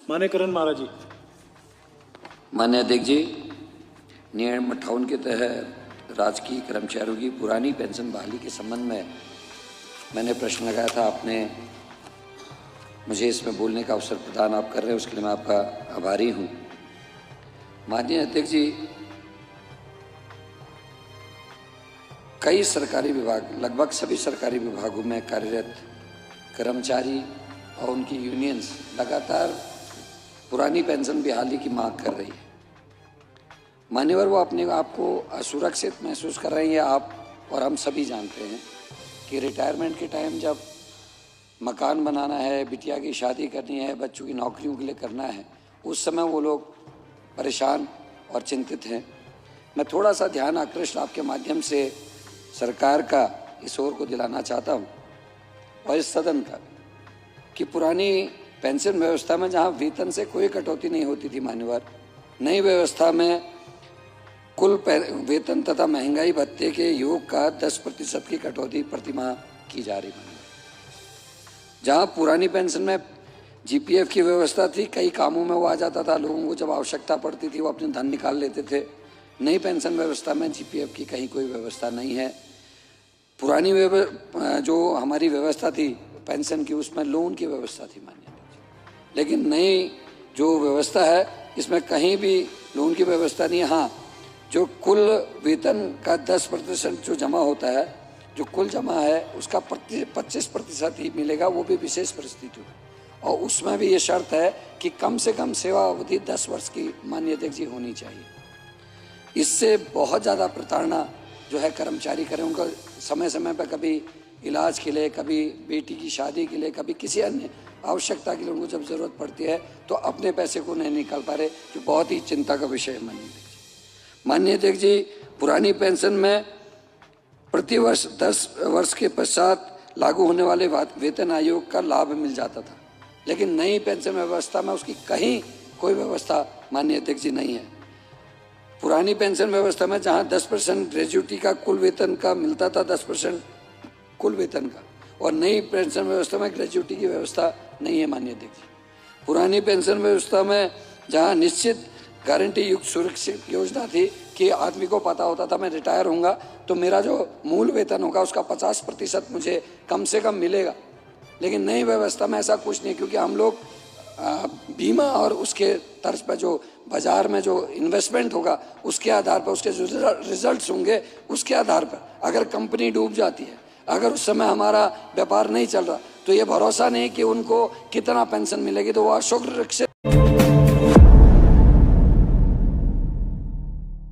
मान्य करण महाराज जी। मान्य अध्यक्ष जी, नियम 58 के तहत राजकीय कर्मचारियों की पुरानी पेंशन बहाली के संबंध में मैंने प्रश्न लगाया था। आपने मुझे इसमें बोलने का अवसर प्रदान आप कर रहे हैं, उसके लिए मैं आपका आभारी हूं। माननीय अध्यक्ष जी, कई सरकारी विभाग, लगभग सभी सरकारी विभागों में कार्यरत कर्मचारी और उनकी यूनियंस लगातार पुरानी पेंशन बहाली की मांग कर रही है। मान्यवर, वो अपने आप को असुरक्षित महसूस कर रहे हैं। आप और हम सभी जानते हैं कि रिटायरमेंट के टाइम जब मकान बनाना है, बिटिया की शादी करनी है, बच्चों की नौकरियों के लिए करना है, उस समय वो लोग परेशान और चिंतित हैं। मैं थोड़ा सा ध्यान आकृष्ट आपके माध्यम से सरकार का इस ओर को दिलाना चाहता हूँ और इस सदन का कि पुरानी पेंशन व्यवस्था में जहाँ वेतन से कोई कटौती नहीं होती थी मान्यवर, नई व्यवस्था में कुल वेतन तथा महंगाई भत्ते के योग का 10% की कटौती प्रतिमाह की जा रही मान्यवर। जहाँ पुरानी पेंशन में जीपीएफ की व्यवस्था थी, कई कामों में वो आ जाता था, लोगों को जब आवश्यकता पड़ती थी वो अपने धन निकाल लेते थे। नई पेंशन व्यवस्था में जीपीएफ की कहीं कोई व्यवस्था नहीं है। पुरानी जो हमारी व्यवस्था थी पेंशन की, उसमें लोन की व्यवस्था थी मान्य, लेकिन नई जो व्यवस्था है इसमें कहीं भी लोन की व्यवस्था नहीं है। हाँ, जो कुल वेतन का 10% जो जमा होता है, जो कुल जमा है उसका 25% ही मिलेगा, वो भी विशेष परिस्थितियों में, और उसमें भी ये शर्त है कि कम से कम सेवा अवधि 10 वर्ष की माननीय अध्यक्ष जी होनी चाहिए। इससे बहुत ज़्यादा प्रताड़ना जो है कर्मचारी करें, उनका समय समय पर कभी इलाज के लिए, कभी बेटी की शादी के लिए, कभी किसी अन्य आवश्यकता के लिए उनको जब ज़रूरत पड़ती है तो अपने पैसे को नहीं निकाल पा रहे, जो बहुत ही चिंता का विषय है माननीय अध्यक्ष जी। पुरानी पेंशन में प्रति वर्ष 10 वर्ष के पश्चात लागू होने वाले वेतन आयोग का लाभ मिल जाता था, लेकिन नई पेंशन व्यवस्था में उसकी कहीं कोई व्यवस्था माननीय अध्यक्ष जी नहीं है। पुरानी पेंशन व्यवस्था में जहां 10% ग्रेजुटी का कुल वेतन का मिलता था, 10% कुल वेतन का, और नई पेंशन व्यवस्था में ग्रेजुटी की व्यवस्था नहीं है माननीय अध्यक्ष जी। पुरानी पेंशन व्यवस्था में जहां निश्चित गारंटी युक्त सुरक्षित योजना थी कि आदमी को पता होता था मैं रिटायर होऊंगा तो मेरा जो मूल वेतन होगा उसका 50% मुझे कम से कम मिलेगा, लेकिन नई व्यवस्था में ऐसा कुछ नहीं, क्योंकि हम लोग बीमा और उसके तर्ज पर जो बाजार में जो इन्वेस्टमेंट होगा उसके आधार पर, उसके जो रिजल्ट्स होंगे उसके आधार पर, अगर कंपनी डूब जाती है, अगर उस समय हमारा व्यापार नहीं चल रहा, तो ये भरोसा नहीं कि उनको कितना पेंशन मिलेगी, तो वो असुरक्षित